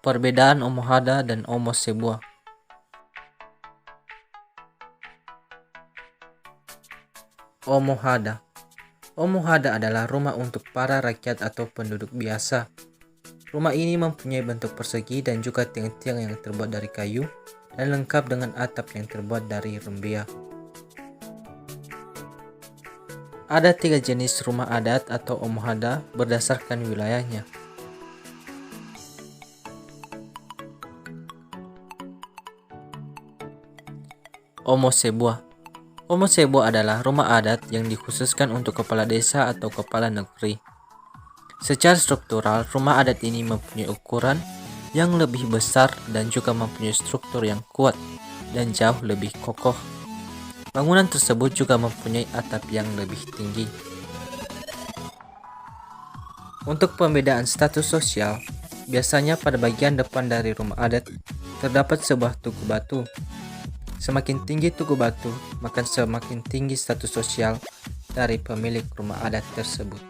Perbedaan Omohada dan Omosebuah. Omohada. Omohada adalah rumah untuk para rakyat atau penduduk biasa. Rumah ini mempunyai bentuk persegi dan juga tiang-tiang yang terbuat dari kayu dan lengkap dengan atap yang terbuat dari rembia. Ada 3 jenis rumah adat atau omohada berdasarkan wilayahnya. Omosebuah. Omosebuah adalah rumah adat yang dikhususkan untuk kepala desa atau kepala negeri. Secara struktural, rumah adat ini mempunyai ukuran yang lebih besar dan juga mempunyai struktur yang kuat dan jauh lebih kokoh. Bangunan tersebut juga mempunyai atap yang lebih tinggi. Untuk pembedaan status sosial, biasanya pada bagian depan dari rumah adat terdapat sebuah tugu batu. Semakin tinggi tugu batu, maka semakin tinggi status sosial dari pemilik rumah adat tersebut.